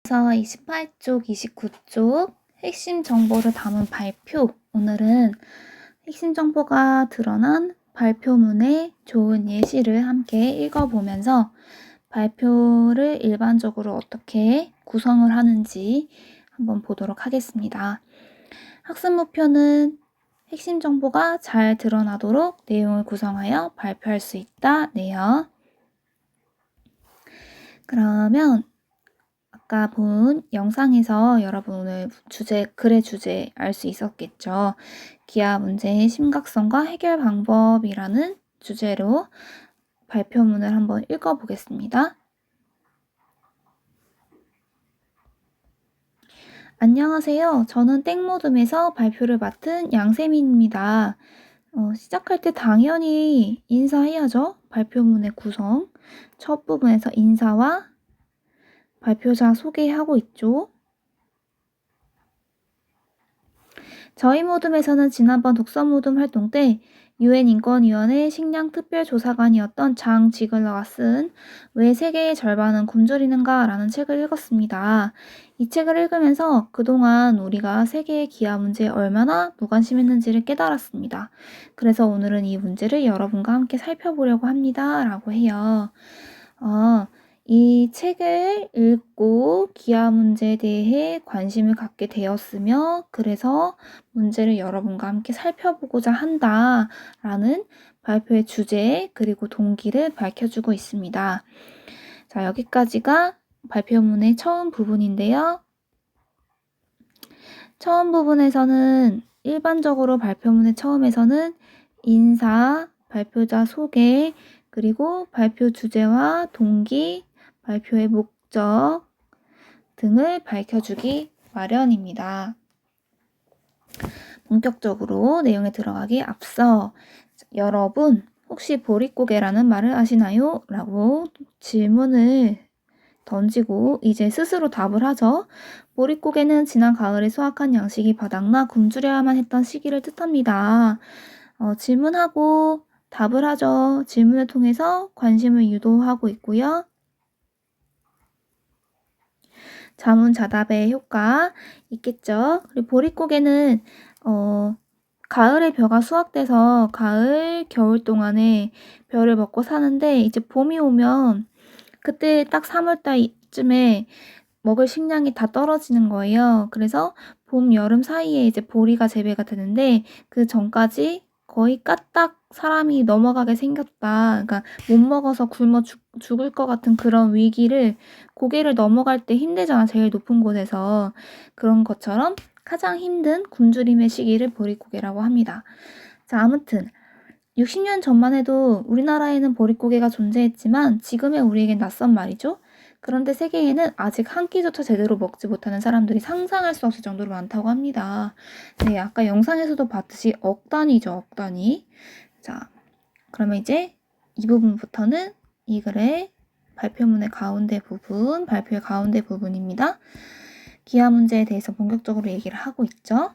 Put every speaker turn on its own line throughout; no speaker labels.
그래서 28쪽, 29쪽 핵심 정보를 담은 발표. 오늘은 핵심 정보가 드러난 발표문의 좋은 예시를 함께 읽어보면서 발표를 일반적으로 어떻게 구성을 하는지 한번 보도록 하겠습니다. 학습 목표는 핵심 정보가 잘 드러나도록 내용을 구성하여 발표할 수 있다네요. 그러면 아까 본 영상에서 여러분 오늘 글의 주제 알 수 있었겠죠? 기하 문제의 심각성과 해결 방법이라는 주제로 발표문을 한번 읽어보겠습니다. 안녕하세요. 저는 땡모듬에서 발표를 맡은 양세민입니다. 시작할 때 당연히 인사해야죠. 발표문의 구성. 첫 부분에서 인사와 발표자 소개하고 있죠. 저희 모듬에서는 지난번 독서 모듬 활동 때 UN 인권위원회 식량 특별조사관이었던 장 지글러가 쓴 왜 세계의 절반은 굶주리는가 라는 책을 읽었습니다. 이 책을 읽으면서 그동안 우리가 세계의 기아 문제에 얼마나 무관심했는지를 깨달았습니다. 그래서 오늘은 이 문제를 여러분과 함께 살펴보려고 합니다. 라고 해요. 이 책을 읽고 기아 문제에 대해 관심을 갖게 되었으며 그래서 문제를 여러분과 함께 살펴보고자 한다라는 발표의 주제 그리고 동기를 밝혀주고 있습니다. 자, 여기까지가 발표문의 처음 부분인데요. 처음 부분에서는 일반적으로 발표문의 처음에서는 인사, 발표자 소개, 그리고 발표 주제와 동기, 발표의 목적 등을 밝혀주기 마련입니다. 본격적으로 내용에 들어가기 앞서 여러분 혹시 보릿고개라는 말을 아시나요? 라고 질문을 던지고 이제 스스로 답을 하죠. 보릿고개는 지난 가을에 수확한 양식이 바닥나 굶주려야만 했던 시기를 뜻합니다. 질문하고 답을 하죠. 질문을 통해서 관심을 유도하고 있고요. 자문자답의 효과 있겠죠. 그리고 보릿고개는 가을에 벼가 수확돼서 가을, 겨울 동안에 벼를 먹고 사는데 이제 봄이 오면 그때 딱 3월달쯤에 먹을 식량이 다 떨어지는 거예요. 그래서 봄, 여름 사이에 이제 보리가 재배가 되는데 그 전까지 거의 까딱 사람이 넘어가게 생겼다. 그러니까 못 먹어서 굶어 죽을 것 같은 그런 위기를 고개를 넘어갈 때 힘들잖아. 제일 높은 곳에서. 그런 것처럼 가장 힘든 굶주림의 시기를 보릿고개라고 합니다. 자, 아무튼 60년 전만 해도 우리나라에는 보릿고개가 존재했지만 지금의 우리에겐 낯선 말이죠. 그런데 세계에는 아직 한 끼조차 제대로 먹지 못하는 사람들이 상상할 수 없을 정도로 많다고 합니다. 네, 아까 영상에서도 봤듯이 억 단위죠, 억 단위. 자, 그러면 이제 이 부분부터는 이 글의 발표문의 가운데 부분, 발표의 가운데 부분입니다. 기하 문제에 대해서 본격적으로 얘기를 하고 있죠.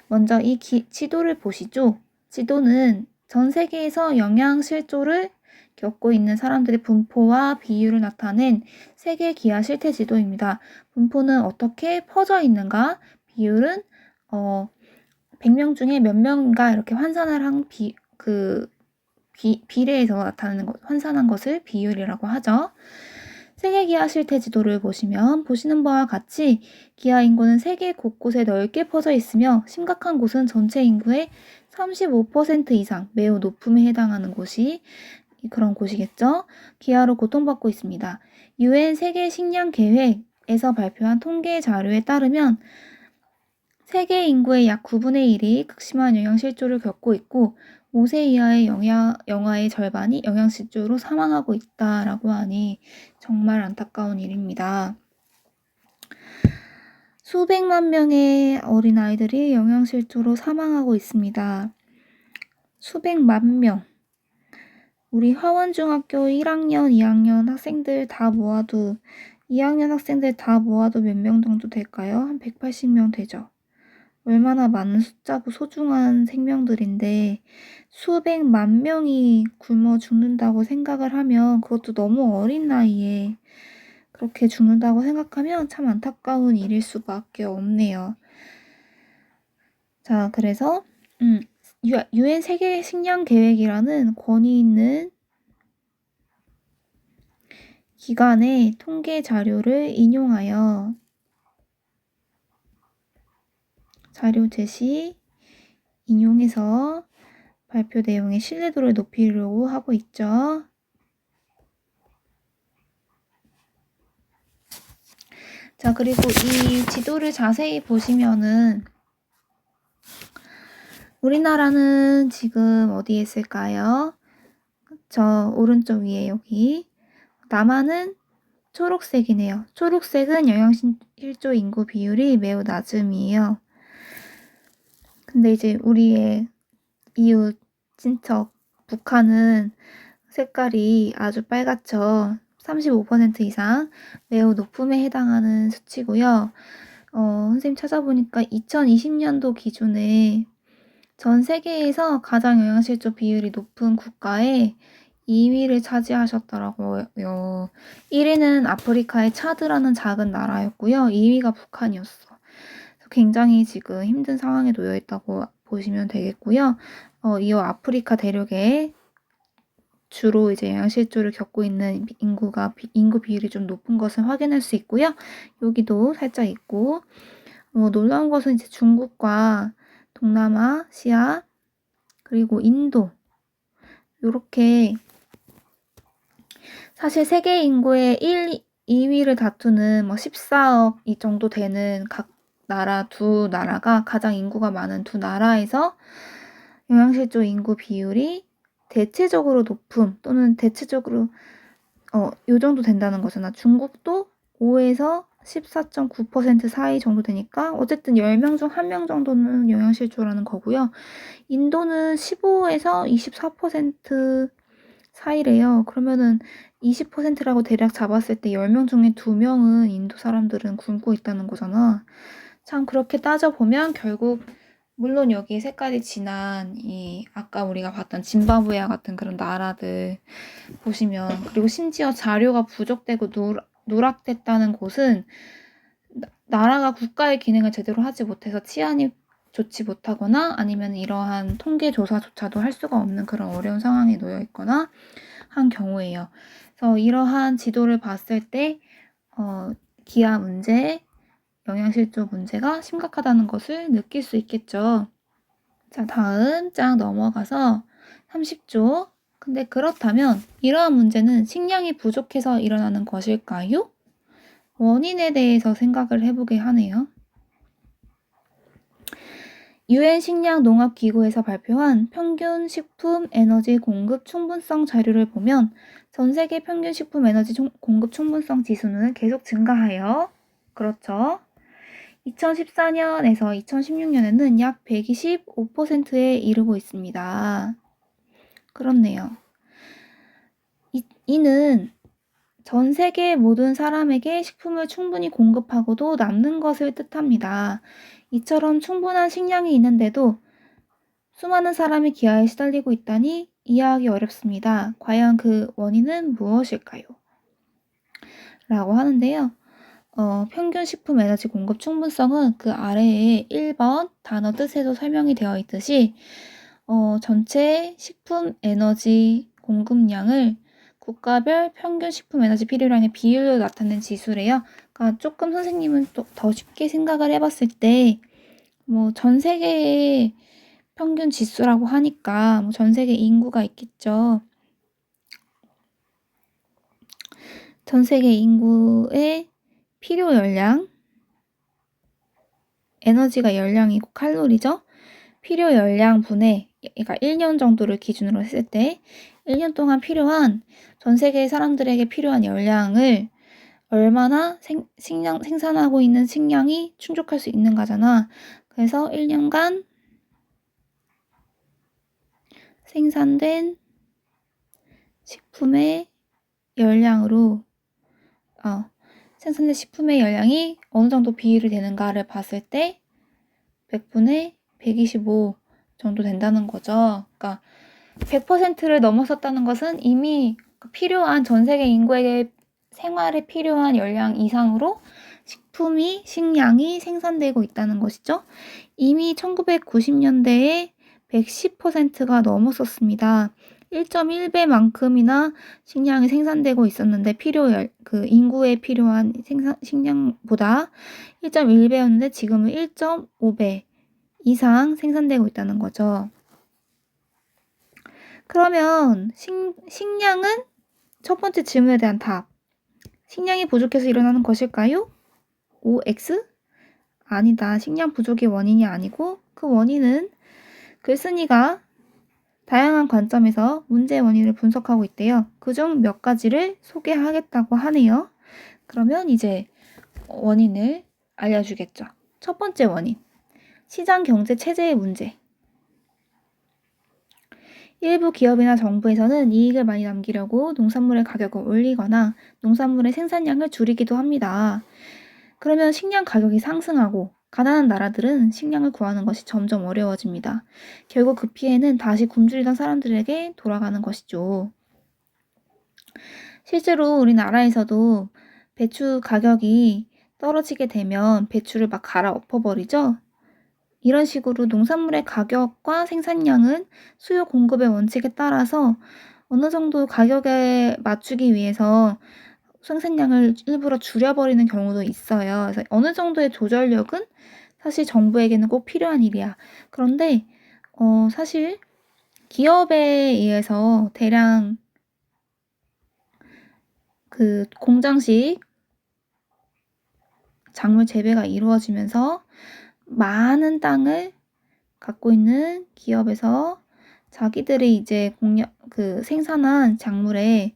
먼저 이 지도를 보시죠. 지도는 전 세계에서 영양 실조를 겪고 있는 사람들의 분포와 비율을 나타낸 세계 기하 실태 지도입니다. 분포는 어떻게 퍼져 있는가? 비율은 100명 중에 몇 명인가 이렇게 환산을 한 비례해서 나타나는 것, 환산한 것을 비율이라고 하죠. 세계 기하 실태 지도를 보시는 바와 같이 기하 인구는 세계 곳곳에 넓게 퍼져 있으며 심각한 곳은 전체 인구의 35% 이상 매우 높음에 해당하는 곳이 그런 곳이겠죠. 기하로 고통받고 있습니다. UN 세계 식량 계획에서 발표한 통계 자료에 따르면 세계 인구의 약 9분의 1이 극심한 영양실조를 겪고 있고 5세 이하의 영아의 절반이 영양실조로 사망하고 있다라고 하니 정말 안타까운 일입니다. 수백만 명의 어린아이들이 영양실조로 사망하고 있습니다. 수백만 명. 우리 화원중학교 1학년, 2학년 학생들 다 모아도 2학년 학생들 다 모아도 몇 명 정도 될까요? 한 180명 되죠. 얼마나 많은 숫자고 소중한 생명들인데 수백만 명이 굶어 죽는다고 생각을 하면 그것도 너무 어린 나이에 그렇게 죽는다고 생각하면 참 안타까운 일일 수밖에 없네요. 자, 그래서 유엔 세계 식량 계획이라는 권위 있는 기관의 통계 자료를 인용하여 자료 제시 인용해서 발표 내용의 신뢰도를 높이려고 하고 있죠. 자, 그리고 이 지도를 자세히 보시면은 우리나라는 지금 어디에 있을까요? 저 오른쪽 위에 여기. 남한은 초록색이네요. 초록색은 영양실조 인구 비율이 매우 낮음이에요. 근데 이제 우리의 이웃 친척 북한은 색깔이 아주 빨갛죠. 35% 이상 매우 높음에 해당하는 수치고요. 선생님 찾아보니까 2020년도 기준에 전 세계에서 가장 영양실조 비율이 높은 국가에 2위를 차지하셨더라고요. 1위는 아프리카의 차드라는 작은 나라였고요. 2위가 북한이었어. 굉장히 지금 힘든 상황에 놓여 있다고 보시면 되겠고요. 이어 아프리카 대륙에 주로 이제 영양실조를 겪고 있는 인구 비율이 좀 높은 것을 확인할 수 있고요. 여기도 살짝 있고, 놀라운 것은 이제 중국과 동남아시아 그리고 인도 요렇게 사실 세계 인구의 2위를 다투는 14억 이 정도 되는 각 나라 두 나라가 가장 인구가 많은 두 나라에서 영양실조 인구 비율이 대체적으로 높음 또는 대체적으로 요 정도 된다는 거잖아. 중국도 5에서 14.9% 사이 정도 되니까 어쨌든 10명 중 1명 정도는 영양실조라는 거고요. 인도는 15에서 24% 사이래요. 그러면은 20%라고 대략 잡았을 때 10명 중에 2명은 인도 사람들은 굶고 있다는 거잖아. 참 그렇게 따져보면 결국 물론 여기 색깔이 진한 이 아까 우리가 봤던 짐바브웨와 같은 그런 나라들 보시면 그리고 심지어 자료가 부족되고 누락됐다는 곳은 나라가 국가의 기능을 제대로 하지 못해서 치안이 좋지 못하거나 아니면 이러한 통계 조사조차도 할 수가 없는 그런 어려운 상황에 놓여 있거나 한 경우예요. 그래서 이러한 지도를 봤을 때 기아 문제, 영양실조 문제가 심각하다는 것을 느낄 수 있겠죠. 자, 다음 장 넘어가서 30조. 근데 그렇다면 이러한 문제는 식량이 부족해서 일어나는 것일까요? 원인에 대해서 생각을 해보게 하네요. 유엔 식량농업기구에서 발표한 평균 식품 에너지 공급 충분성 자료를 보면 전 세계 평균 식품 에너지 공급 충분성 지수는 계속 증가하여 그렇죠. 2014년에서 2016년에는 약 125%에 이르고 있습니다. 그렇네요. 이는 전 세계 모든 사람에게 식품을 충분히 공급하고도 남는 것을 뜻합니다. 이처럼 충분한 식량이 있는데도 수많은 사람이 기아에 시달리고 있다니 이해하기 어렵습니다. 과연 그 원인은 무엇일까요? 라고 하는데요. 평균 식품 에너지 공급 충분성은 그 아래에 1번 단어 뜻에도 설명이 되어 있듯이 전체 식품 에너지 공급량을 국가별 평균 식품 에너지 필요량의 비율로 나타낸 지수래요. 그러니까 조금 선생님은 또 더 쉽게 생각을 해봤을 때 전 세계의 평균 지수라고 하니까 전 세계 인구가 있겠죠. 전 세계 인구의 필요 열량, 에너지가 열량이고 칼로리죠. 필요 열량 분의 그러니까 1년 정도를 기준으로 했을 때 1년 동안 필요한 전 세계 사람들에게 필요한 열량을 얼마나 생산하고 있는 식량이 충족할 수 있는가잖아. 그래서 1년간 생산된 식품의 열량으로 생산된 식품의 열량이 어느 정도 비율이 되는가를 봤을 때 100분의 125 정도 된다는 거죠. 그러니까 100%를 넘어섰다는 것은 이미 필요한 전 세계 인구에게 생활에 필요한 열량 이상으로 식량이 생산되고 있다는 것이죠. 이미 1990년대에 110%가 넘었었습니다. 1.1배만큼이나 식량이 생산되고 있었는데 인구에 필요한 식량보다 1.1배였는데 지금은 1.5배 이상 생산되고 있다는 거죠. 그러면 식량은 첫 번째 질문에 대한 답. 식량이 부족해서 일어나는 것일까요? OX? 아니다. 식량 부족이 원인이 아니고 그 원인은 글쓴이가 다양한 관점에서 문제의 원인을 분석하고 있대요. 그중 몇 가지를 소개하겠다고 하네요. 그러면 이제 원인을 알려주겠죠. 첫 번째 원인. 시장 경제 체제의 문제. 일부 기업이나 정부에서는 이익을 많이 남기려고 농산물의 가격을 올리거나 농산물의 생산량을 줄이기도 합니다. 그러면 식량 가격이 상승하고 가난한 나라들은 식량을 구하는 것이 점점 어려워집니다. 결국 그 피해는 다시 굶주리던 사람들에게 돌아가는 것이죠. 실제로 우리나라에서도 배추 가격이 떨어지게 되면 배추를 막 갈아 엎어버리죠. 이런 식으로 농산물의 가격과 생산량은 수요 공급의 원칙에 따라서 어느 정도 가격에 맞추기 위해서 생산량을 일부러 줄여버리는 경우도 있어요. 그래서 어느 정도의 조절력은 사실 정부에게는 꼭 필요한 일이야. 그런데 사실 기업에 의해서 대량 그 공장식 작물 재배가 이루어지면서 많은 땅을 갖고 있는 기업에서 자기들이 이제 생산한 작물의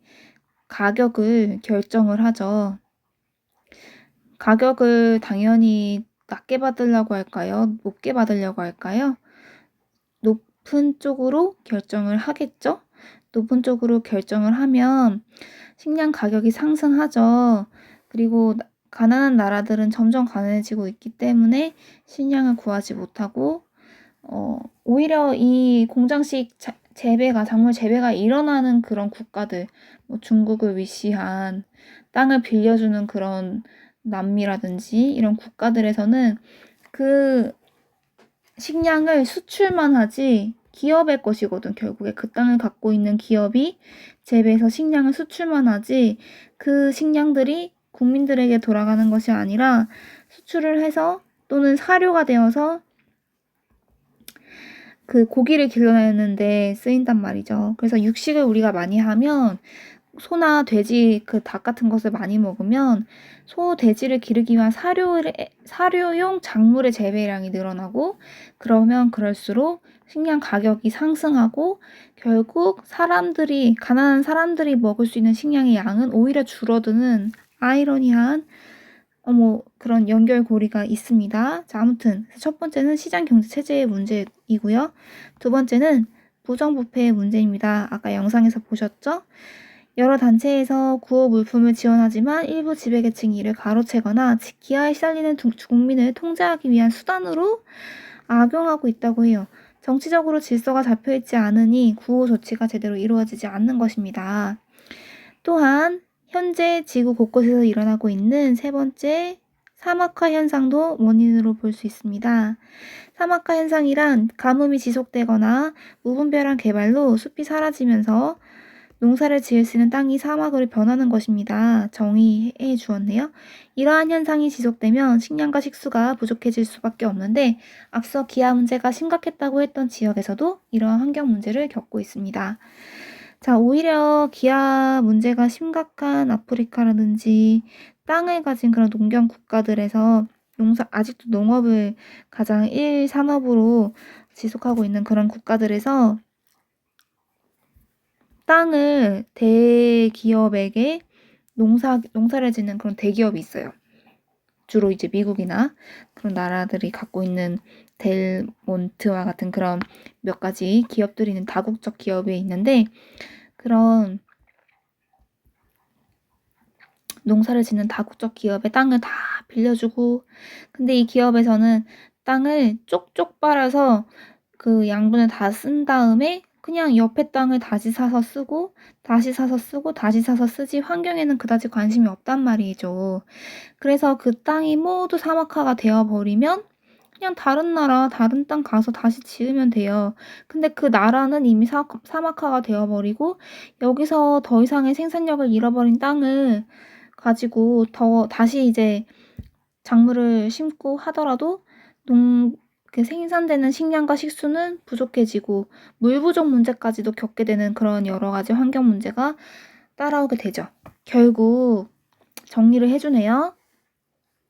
가격을 결정을 하죠. 가격을 당연히 낮게 받으려고 할까요? 높게 받으려고 할까요? 높은 쪽으로 결정을 하겠죠? 높은 쪽으로 결정을 하면 식량 가격이 상승하죠. 그리고 가난한 나라들은 점점 가난해지고 있기 때문에 식량을 구하지 못하고 오히려 이 공장식 작물 재배가 일어나는 그런 국가들, 뭐 중국을 위시한 땅을 빌려주는 그런 남미라든지 이런 국가들에서는 그 식량을 수출만 하지 기업의 것이거든. 결국에 그 땅을 갖고 있는 기업이 재배해서 식량을 수출만 하지 그 식량들이 국민들에게 돌아가는 것이 아니라 수출을 해서 또는 사료가 되어서 그 고기를 길러내는데 쓰인단 말이죠. 그래서 육식을 우리가 많이 하면 소나 돼지, 닭 같은 것을 많이 먹으면 소, 돼지를 기르기 위한 사료용 작물의 재배량이 늘어나고 그러면 그럴수록 식량 가격이 상승하고 결국 가난한 사람들이 먹을 수 있는 식량의 양은 오히려 줄어드는 아이러니한 그런 연결고리가 있습니다. 자, 아무튼 첫 번째는 시장 경제 체제의 문제이고요. 두 번째는 부정부패의 문제입니다. 아까 영상에서 보셨죠? 여러 단체에서 구호 물품을 지원하지만 일부 지배계층이 이를 가로채거나 기아에 시달리는 국민을 통제하기 위한 수단으로 악용하고 있다고 해요. 정치적으로 질서가 잡혀있지 않으니 구호 조치가 제대로 이루어지지 않는 것입니다. 또한 현재 지구 곳곳에서 일어나고 있는 세 번째 사막화 현상도 원인으로 볼 수 있습니다. 사막화 현상이란 가뭄이 지속되거나 무분별한 개발로 숲이 사라지면서 농사를 지을 수 있는 땅이 사막으로 변하는 것입니다. 정의해 주었네요. 이러한 현상이 지속되면 식량과 식수가 부족해질 수밖에 없는데 앞서 기아 문제가 심각했다고 했던 지역에서도 이러한 환경 문제를 겪고 있습니다. 자, 오히려 기아 문제가 심각한 아프리카라든지 땅을 가진 그런 농경 국가들에서 아직도 농업을 가장 1산업으로 지속하고 있는 그런 국가들에서 땅을 대기업에게 농사를 짓는 그런 대기업이 있어요. 주로 이제 미국이나 그런 나라들이 갖고 있는 델몬트와 같은 그런 몇 가지 기업들이 있는 다국적 기업이 있는데 그런 농사를 짓는 다국적 기업의 땅을 다 빌려주고 근데 이 기업에서는 땅을 쪽쪽 빨아서 그 양분을 다 쓴 다음에 그냥 옆에 땅을 다시 사서 쓰고 다시 사서 쓰고 다시 사서 쓰지 환경에는 그다지 관심이 없단 말이죠. 그래서 그 땅이 모두 사막화가 되어버리면 그냥 다른 나라, 다른 땅 가서 다시 지으면 돼요. 근데 그 나라는 이미 사막화가 되어버리고 여기서 더 이상의 생산력을 잃어버린 땅을 가지고 다시 이제 작물을 심고 하더라도 그 생산되는 식량과 식수는 부족해지고 물 부족 문제까지도 겪게 되는 그런 여러 가지 환경 문제가 따라오게 되죠. 결국 정리를 해주네요.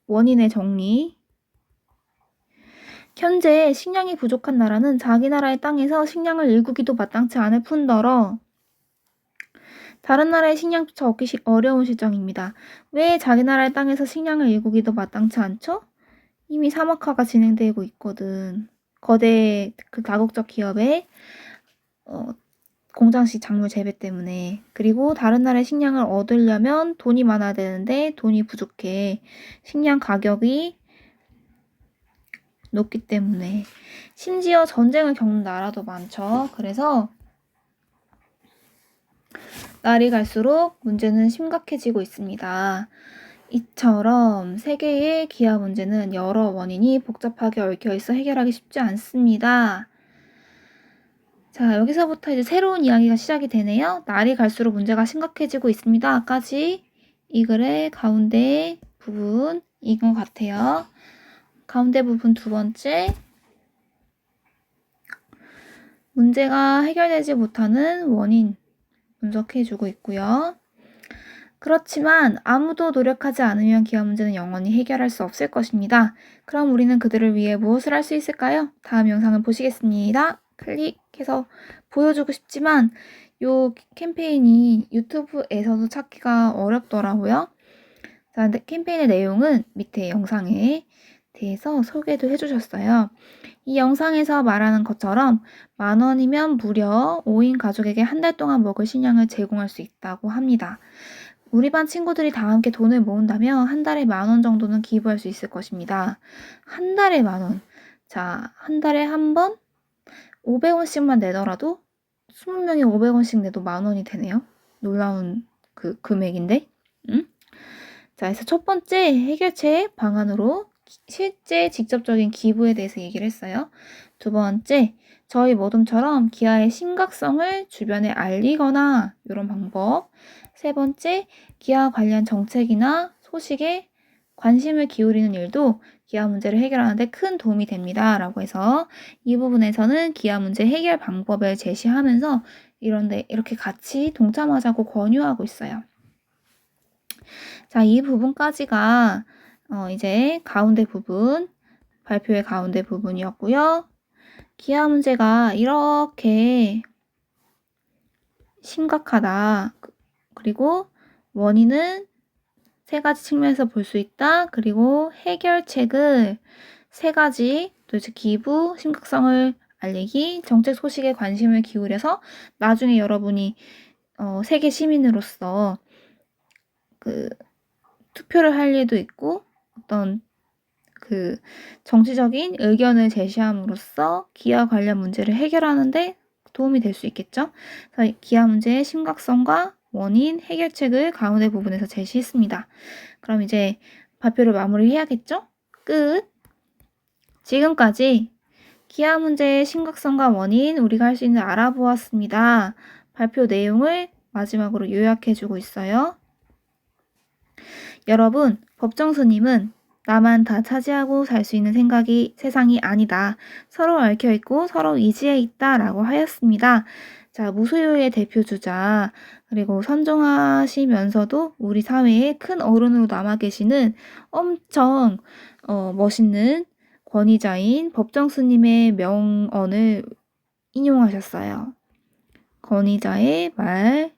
원인의 정리. 현재 식량이 부족한 나라는 자기 나라의 땅에서 식량을 일구기도 마땅치 않을 뿐더러 다른 나라의 식량조차 얻기 어려운 실정입니다. 왜 자기 나라의 땅에서 식량을 일구기도 마땅치 않죠? 이미 사막화가 진행되고 있거든. 거대 그 다국적 기업의 공장식 작물 재배 때문에. 그리고 다른 나라의 식량을 얻으려면 돈이 많아야 되는데 돈이 부족해. 식량 가격이 높기 때문에. 심지어 전쟁을 겪는 나라도 많죠. 그래서 날이 갈수록 문제는 심각해지고 있습니다. 이처럼 세계의 기아 문제는 여러 원인이 복잡하게 얽혀있어 해결하기 쉽지 않습니다. 자, 여기서부터 이제 새로운 이야기가 시작이 되네요. 날이 갈수록 문제가 심각해지고 있습니다. 까지 이 글의 가운데 부분 이건 같아요. 가운데 부분 두 번째, 문제가 해결되지 못하는 원인 분석해주고 있고요. 그렇지만 아무도 노력하지 않으면 기아 문제는 영원히 해결할 수 없을 것입니다. 그럼 우리는 그들을 위해 무엇을 할 수 있을까요? 다음 영상을 보시겠습니다. 클릭해서 보여주고 싶지만 요 캠페인이 유튜브에서도 찾기가 어렵더라고요. 자, 근데 캠페인의 내용은 밑에 영상에 대해서 소개도 해주셨어요. 이 영상에서 말하는 것처럼 10,000원이면 무려 5인 가족에게 한 달 동안 먹을 식량을 제공할 수 있다고 합니다. 우리 반 친구들이 다 함께 돈을 모은다면 한 달에 10,000원 정도는 기부할 수 있을 것입니다. 한 달에 10,000원. 자, 한 달에 한 번 500원씩만 내더라도 20명이 500원씩 내도 10,000원이 되네요. 놀라운 그 금액인데. 응? 자, 그래서 첫 번째 해결책 방안으로 실제 직접적인 기부에 대해서 얘기를 했어요. 두 번째, 저희 모둠처럼 기아의 심각성을 주변에 알리거나 이런 방법. 세 번째, 기아 관련 정책이나 소식에 관심을 기울이는 일도 기아 문제를 해결하는 데 큰 도움이 됩니다. 라고 해서 이 부분에서는 기아 문제 해결 방법을 제시하면서 이렇게 같이 동참하자고 권유하고 있어요. 자, 이 부분까지가 이제 가운데 부분, 발표의 가운데 부분이었고요. 기아 문제가 이렇게 심각하다. 그리고 원인은 세 가지 측면에서 볼 수 있다. 그리고 해결책을 세 가지, 또 이제 기부, 심각성을 알리기, 정책 소식에 관심을 기울여서 나중에 여러분이 세계 시민으로서 그 투표를 할 일도 있고 어떤 그 정치적인 의견을 제시함으로써 기아 관련 문제를 해결하는데 도움이 될 수 있겠죠. 그래서 기아 문제의 심각성과 원인, 해결책을 가운데 부분에서 제시했습니다. 그럼 이제 발표를 마무리해야겠죠? 끝! 지금까지 기아 문제의 심각성과 원인 우리가 할 수 있는 알아보았습니다. 발표 내용을 마지막으로 요약해주고 있어요. 여러분, 법정스님은 나만 다 차지하고 살 수 있는 세상이 아니다. 서로 얽혀있고 서로 의지해 있다. 라고 하였습니다. 자, 무소유의 대표주자, 그리고 선종하시면서도 우리 사회의 큰 어른으로 남아 계시는 엄청 멋있는 권위자인 법정스님의 명언을 인용하셨어요. 권위자의 말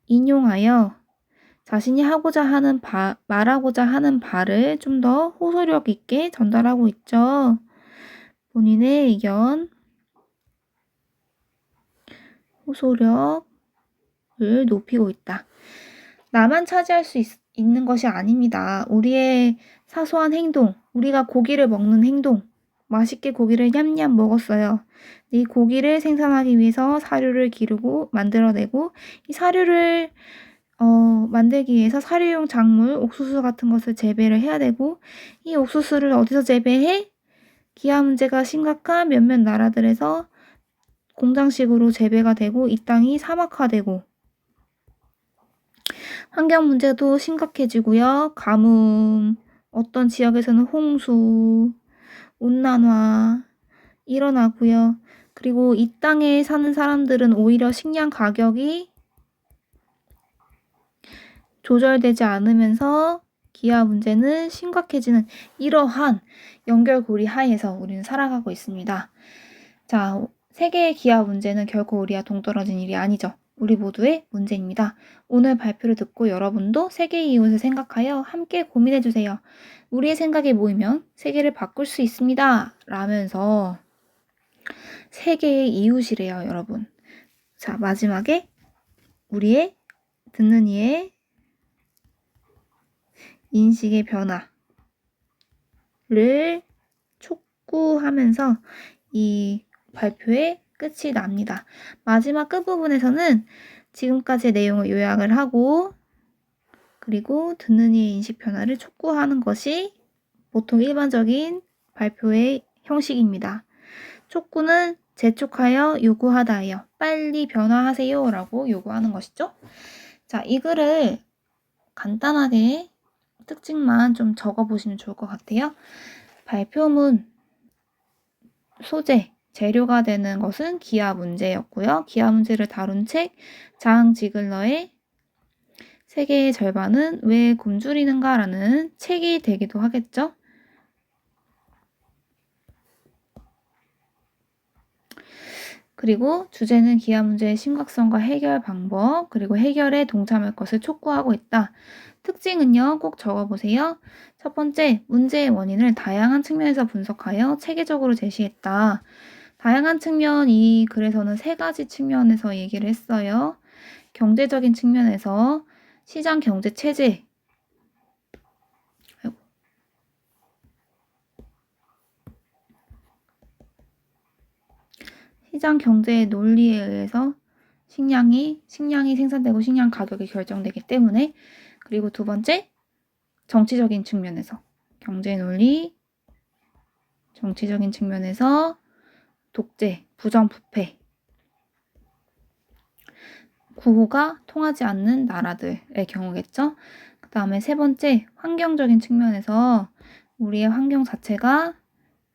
인용하여 자신이 말하고자 하는 바를 좀 더 호소력 있게 전달하고 있죠. 본인의 의견, 호소력을 높이고 있다. 나만 차지할 수 있는 것이 아닙니다. 우리의 사소한 행동, 우리가 고기를 먹는 행동, 맛있게 고기를 냠냠 먹었어요. 이 고기를 생산하기 위해서 사료를 기르고 만들어내고 이 사료를 만들기 위해서 사료용 작물, 옥수수 같은 것을 재배를 해야 되고 이 옥수수를 어디서 재배해? 기아 문제가 심각한 몇몇 나라들에서 공장식으로 재배가 되고 이 땅이 사막화되고 환경 문제도 심각해지고요. 가뭄, 어떤 지역에서는 홍수, 온난화 일어나고요. 그리고 이 땅에 사는 사람들은 오히려 식량 가격이 조절되지 않으면서 기아 문제는 심각해지는 이러한 연결고리 하에서 우리는 살아가고 있습니다. 자, 세계의 기아 문제는 결코 우리와 동떨어진 일이 아니죠. 우리 모두의 문제입니다. 오늘 발표를 듣고 여러분도 세계의 이웃을 생각하여 함께 고민해주세요. 우리의 생각이 모이면 세계를 바꿀 수 있습니다. 라면서 세계의 이웃이래요, 여러분. 자, 마지막에 우리의 듣는 이의 인식의 변화를 촉구하면서 이 발표의 끝이 납니다. 마지막 끝부분에서는 지금까지의 내용을 요약을 하고 그리고 듣는 이의 인식 변화를 촉구하는 것이 보통 일반적인 발표의 형식입니다. 촉구는 재촉하여 요구하다예요. 빨리 변화하세요 라고 요구하는 것이죠. 자, 이 글을 간단하게 특징만 좀 적어보시면 좋을 것 같아요. 발표문 소재, 재료가 되는 것은 기아 문제였고요. 기아 문제를 다룬 책, 장 지글러의 세계의 절반은 왜 굶주리는가 라는 책이 되기도 하겠죠. 그리고 주제는 기아 문제의 심각성과 해결 방법, 그리고 해결에 동참할 것을 촉구하고 있다. 특징은요, 꼭 적어보세요. 첫 번째, 문제의 원인을 다양한 측면에서 분석하여 체계적으로 제시했다. 다양한 측면, 이 글에서는 3가지 측면에서 얘기를 했어요. 경제적인 측면에서 시장 경제 체제, 시장 경제의 논리에 의해서 식량이 생산되고 식량 가격이 결정되기 때문에. 그리고 두 번째, 정치적인 측면에서 경제 논리, 정치적인 측면에서 독재, 부정부패, 구호가 통하지 않는 나라들의 경우겠죠. 그 다음에 세 번째, 환경적인 측면에서 우리의 환경 자체가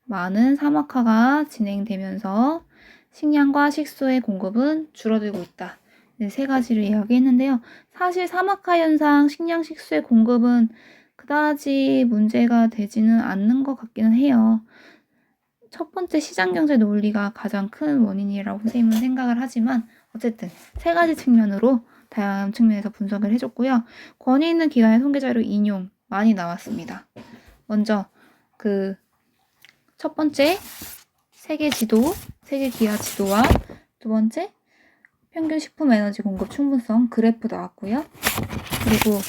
많은 사막화가 진행되면서 식량과 식수의 공급은 줄어들고 있다. 네, 3가지를 이야기했는데요. 사실 사막화 현상, 식량, 식수의 공급은 그다지 문제가 되지는 않는 것 같기는 해요. 첫 번째 시장경제 논리가 가장 큰 원인이라고 선생님은 생각을 하지만 어쨌든 3가지 측면으로 다양한 측면에서 분석을 해줬고요. 권위 있는 기관의 통계자료 인용 많이 나왔습니다. 먼저 첫 번째 세계 기아 지도와 두 번째 평균 식품 에너지 공급 충분성 그래프 나왔고요. 그리고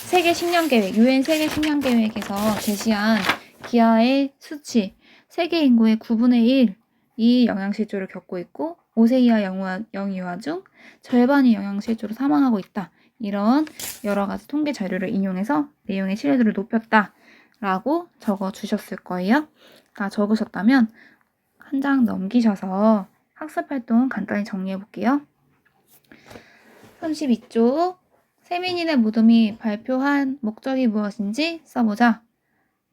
세계 식량 계획, 유엔 세계 식량 계획에서 제시한 기아의 수치, 세계 인구의 9분의 1이 영양실조를 겪고 있고 5세 이하 영유아 중 절반이 영양실조로 사망하고 있다. 이런 여러 가지 통계 자료를 인용해서 내용의 신뢰도를 높였다라고 적어주셨을 거예요. 다 적으셨다면 한 장 넘기셔서 학습활동 간단히 정리해 볼게요. 32쪽 세민인의 무덤이 발표한 목적이 무엇인지 써보자.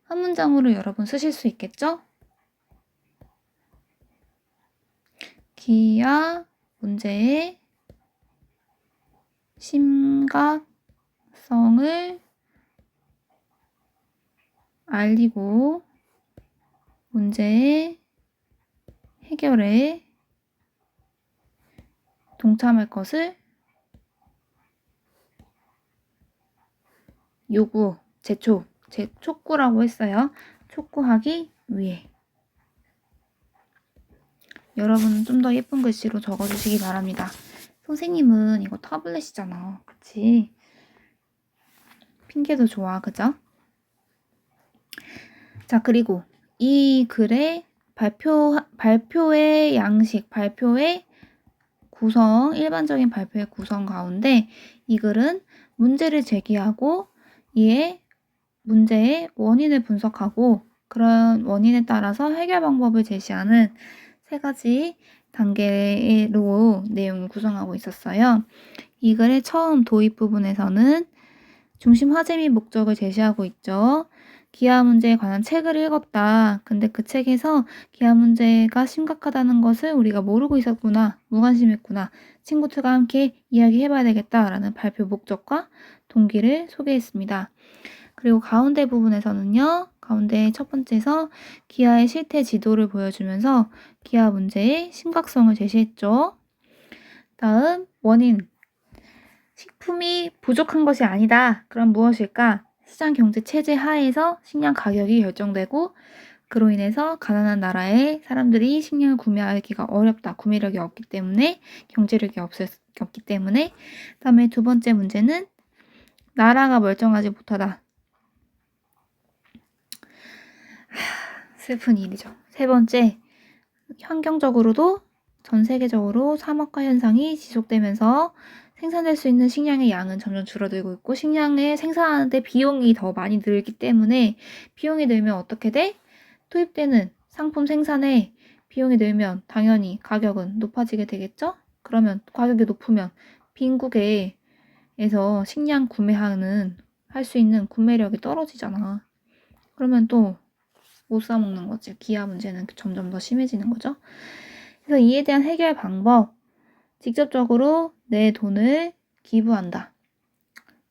한 문장으로 여러분 쓰실 수 있겠죠? 기아 문제의 심각성을 알리고 문제의 해결에 동참할 것을 요구, 촉구라고 했어요. 촉구하기 위해. 여러분은 좀 더 예쁜 글씨로 적어주시기 바랍니다. 선생님은 이거 타블렛이잖아. 그치? 핑계도 좋아, 그죠? 자, 그리고 이 글의 발표의 양식, 발표의 구성, 일반적인 발표의 구성 가운데 이 글은 문제를 제기하고 이에 문제의 원인을 분석하고 그런 원인에 따라서 해결 방법을 제시하는 3가지 단계로 내용을 구성하고 있었어요. 이 글의 처음 도입 부분에서는 중심 화제 및 목적을 제시하고 있죠. 기하 문제에 관한 책을 읽었다. 근데 그 책에서 기하 문제가 심각하다는 것을 우리가 모르고 있었구나. 무관심했구나. 친구들과 함께 이야기해봐야 되겠다라는 발표 목적과 동기를 소개했습니다. 그리고 가운데 부분에서는요. 가운데 첫 번째에서 기하의 실태 지도를 보여주면서 기하 문제의 심각성을 제시했죠. 다음 원인. 식품이 부족한 것이 아니다. 그럼 무엇일까? 시장 경제 체제 하에서 식량 가격이 결정되고 그로 인해서 가난한 나라의 사람들이 식량을 구매하기가 어렵다. 구매력이 없기 때문에 경제력이 없기 때문에 그다음에 두 번째 문제는 나라가 멀쩡하지 못하다. 슬픈 일이죠. 세 번째, 환경적으로도 전 세계적으로 사막화 현상이 지속되면서 생산될 수 있는 식량의 양은 점점 줄어들고 있고 식량을 생산하는데 비용이 더 많이 들기 때문에 비용이 늘면 어떻게 돼? 투입되는 상품 생산에 비용이 늘면 당연히 가격은 높아지게 되겠죠? 그러면 가격이 높으면 빈국에서 식량 구매하는 할 수 있는 구매력이 떨어지잖아. 그러면 또 못 사 먹는 거지. 기아 문제는 점점 더 심해지는 거죠. 그래서 이에 대한 해결 방법, 직접적으로 내 돈을 기부한다.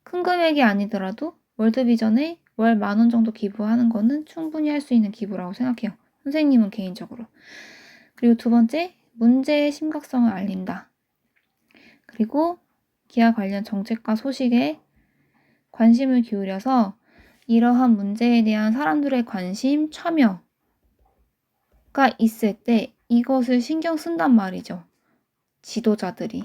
큰 금액이 아니더라도 월드비전에 월 10,000원 정도 기부하는 거는 충분히 할 수 있는 기부라고 생각해요. 선생님은 개인적으로. 그리고 두 번째, 문제의 심각성을 알린다. 그리고 기아 관련 정책과 소식에 관심을 기울여서 이러한 문제에 대한 사람들의 관심, 참여가 있을 때 이것을 신경 쓴단 말이죠. 지도자들이,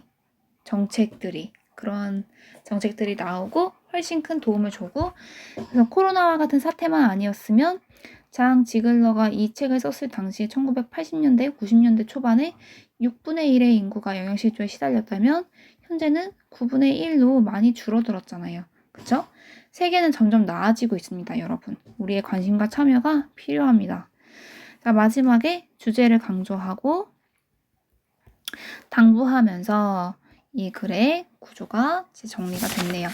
정책들이, 그런 정책들이 나오고 훨씬 큰 도움을 주고 그래서 코로나와 같은 사태만 아니었으면 장 지글러가 이 책을 썼을 당시에 1980년대, 90년대 초반에 6분의 1의 인구가 영양실조에 시달렸다면 현재는 9분의 1로 많이 줄어들었잖아요. 그쵸? 세계는 점점 나아지고 있습니다, 여러분. 우리의 관심과 참여가 필요합니다. 자, 마지막에 주제를 강조하고 당부하면서 이 글의 구조가 정리가 됐네요.